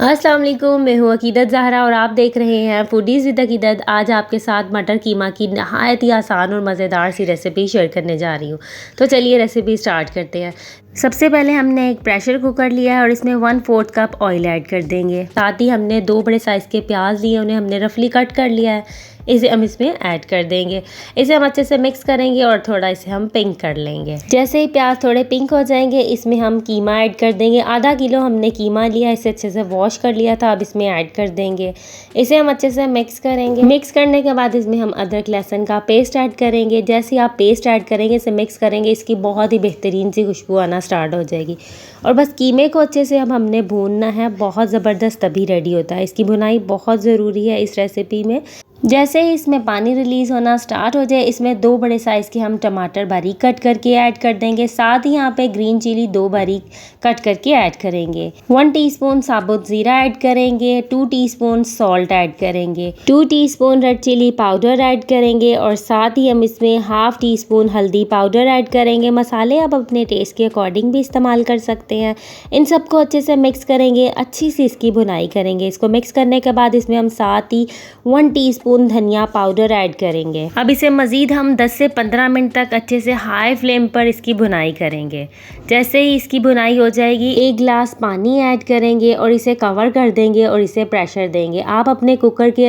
अस्सलाम वालेकुम, मैं हूँ अकीदत ज़हरा और आप देख रहे हैं फूडीज़ विद अकीदत। आज आपके साथ मटर कीमा की नहायत ही आसान और मज़ेदार सी रेसिपी शेयर करने जा रही हूँ। तो चलिए रेसिपी स्टार्ट करते हैं। सबसे पहले हमने एक प्रेशर कुकर लिया है और इसमें 1/4 कप ऑयल ऐड कर देंगे। साथ ही हमने 2 बड़े साइज़ के प्याज लिए, उन्हें हमने रफली कट कर लिया है। इसे हम इसमें ऐड कर देंगे। इसे हम अच्छे से मिक्स करेंगे और थोड़ा इसे हम पिंक कर लेंगे। जैसे ही प्याज थोड़े पिंक हो जाएंगे, इसमें हम कीमा ऐड कर देंगे। आधा किलो हमने कीमा लिया, इसे अच्छे से वॉश कर लिया था, अब इसमें ऐड कर देंगे। इसे हम अच्छे से मिक्स करेंगे। मिक्स करने के बाद इसमें हम अदरक लहसुन का पेस्ट ऐड करेंगे। जैसे ही आप पेस्ट ऐड करेंगे, इसे मिक्स करेंगे, इसकी बहुत ही बेहतरीन सी खुशबू आना स्टार्ट हो जाएगी। और बस कीमे को अच्छे से अब हमने भूनना है। बहुत ज़बरदस्त तभी रेडी होता है। इसकी भुनाई बहुत ज़रूरी है इस रेसिपी में। जैसे ही इसमें पानी रिलीज़ होना स्टार्ट हो जाए, इसमें 2 बड़े साइज़ के हम टमाटर बारीक कट करके ऐड कर देंगे। साथ ही यहाँ पे ग्रीन चिली 2 बारीक कट करके ऐड करेंगे। 1 टीस्पून साबुत ज़ीरा ऐड करेंगे। 2 टीस्पून सॉल्ट ऐड करेंगे। 2 teaspoon red chili powder add करेंगे और साथ ही हम इसमें हाफ़ टीस्पून हल्दी पाउडर ऐड करेंगे। मसाले आप अपने टेस्ट के अकॉर्डिंग भी इस्तेमाल कर सकते हैं। इन सबको अच्छे से मिक्स करेंगे, अच्छी सी इसकी भुनाई करेंगे। इसको मिक्स करने के बाद इसमें हम साथ ही 1 टीस्पून धनिया पाउडर ऐड करेंगे। अब इसे मज़ीद हम 10 से 15 मिनट तक अच्छे से हाई फ्लेम पर इसकी भुनाई करेंगे। जैसे ही इसकी भुनाई हो जाएगी, 1 गिलास पानी ऐड करेंगे और इसे कवर कर देंगे और इसे प्रेशर देंगे। आप अपने कुकर के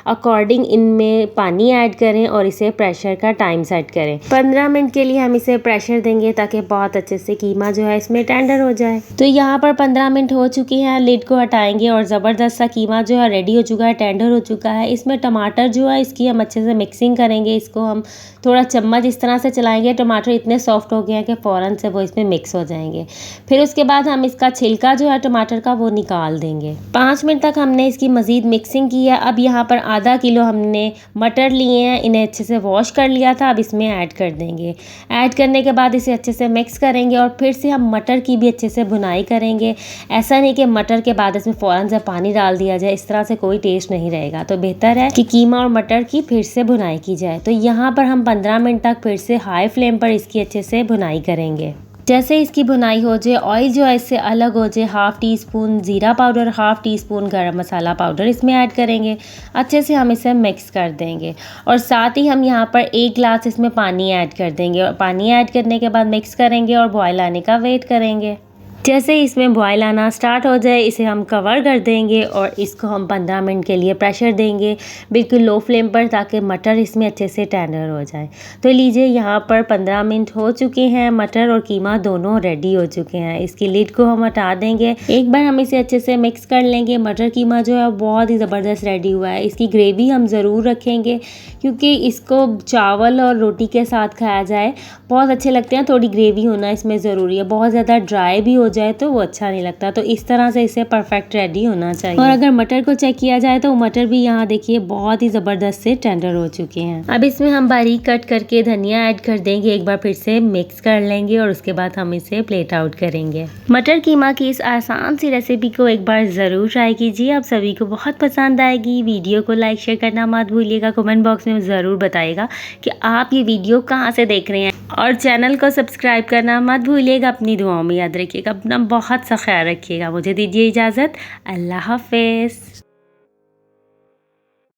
अकॉर्डिंग इनमें पानी ऐड करें और इसे प्रेशर का टाइम सेट करें। 15 मिनट के लिए हम इसे प्रेशर देंगे ताकि बहुत अच्छे से कीमा जो है इसमें टेंडर हो जाए। तो यहाँ पर 15 मिनट हो चुके हैं। लिड को हटाएंगे और ज़बरदस्त सा कीमा जो है रेडी हो चुका है, टेंडर हो चुका है। इसमें टमाटर जो है इसकी हम अच्छे से मिक्सिंग करेंगे। इसको हम थोड़ा चम्मच इस तरह से चलाएंगे। टमाटर इतने सॉफ्ट हो गए हैं कि फ़ौरन से वो इसमें मिक्स हो जाएंगे। फिर उसके बाद हम इसका छिलका जो है टमाटर का वो निकाल देंगे। 5 मिनट तक हमने इसकी मज़ीद मिक्सिंग की है। अब यहाँ पर आधा किलो हमने मटर लिए हैं, इन्हें अच्छे से वॉश कर लिया था। अब इसमें ऐड कर देंगे। ऐड करने के बाद इसे अच्छे से मिक्स करेंगे और फिर से हम मटर की भी अच्छे से भुनाई करेंगे। ऐसा नहीं कि मटर के बाद इसमें फ़ौरन से पानी डाल दिया जाए, इस तरह से कोई टेस्ट नहीं रहेगा। तो बेहतर है कि कीमा और मटर की फिर से भुनाई की जाए। तो यहाँ पर हम 15 मिनट तक फिर से हाई फ्लेम पर इसकी अच्छे से भुनाई करेंगे। जैसे इसकी भुनाई हो जाए, ऑयल जो है इससे अलग हो जाए, हाफ़ टीस्पून ज़ीरा पाउडर, हाफ़ टीस्पून गरम मसाला पाउडर इसमें ऐड करेंगे। अच्छे से हम इसे मिक्स कर देंगे और साथ ही हम यहाँ पर 1 गिलास इसमें पानी ऐड कर देंगे और पानी ऐड करने के बाद मिक्स करेंगे और बॉयल आने का वेट करेंगे। जैसे इसमें बॉयल आना स्टार्ट हो जाए, इसे हम कवर कर देंगे और इसको हम 15 मिनट के लिए प्रेशर देंगे, बिल्कुल लो फ्लेम पर, ताकि मटर इसमें अच्छे से टेंडर हो जाए। तो लीजिए यहाँ पर 15 मिनट हो चुके हैं। मटर और कीमा दोनों रेडी हो चुके हैं। इसकी लिड को हम हटा देंगे। एक बार हम इसे अच्छे से मिक्स कर लेंगे। मटर कीमा जो है बहुत ही ज़बरदस्त रेडी हुआ है। इसकी ग्रेवी हम ज़रूर रखेंगे क्योंकि इसको चावल और रोटी के साथ खाया जाए, बहुत अच्छे लगते हैं। थोड़ी ग्रेवी होना इसमें ज़रूरी है। बहुत ज़्यादा ड्राई भी हो जाए तो वो अच्छा नहीं लगता। तो इस तरह से इसे परफेक्ट रेडी होना चाहिए। और अगर मटर को चेक किया जाए तो मटर भी यहाँ देखिए बहुत ही ज़बरदस्त से टेंडर हो चुके हैं। अब इसमें हम बारीक कट करके धनिया ऐड कर देंगे। एक बार फिर से मिक्स कर लेंगे और उसके बाद हम इसे प्लेट आउट करेंगे। मटर कीमा की इस आसान सी रेसिपी को एक बार ज़रूर ट्राई कीजिए। आप सभी को बहुत पसंद आएगी। वीडियो को लाइक शेयर करना मत भूलिएगा। कमेंट बॉक्स में ज़रूर बताइएगा कि आप ये वीडियो कहाँ से देख रहे हैं और चैनल को सब्सक्राइब करना मत भूलिएगा। अपनी दुआओं में याद रखिएगा। अपना बहुत सा ख्याल रखिएगा। मुझे दीजिए इजाज़त। अल्लाह हाफ़िज़।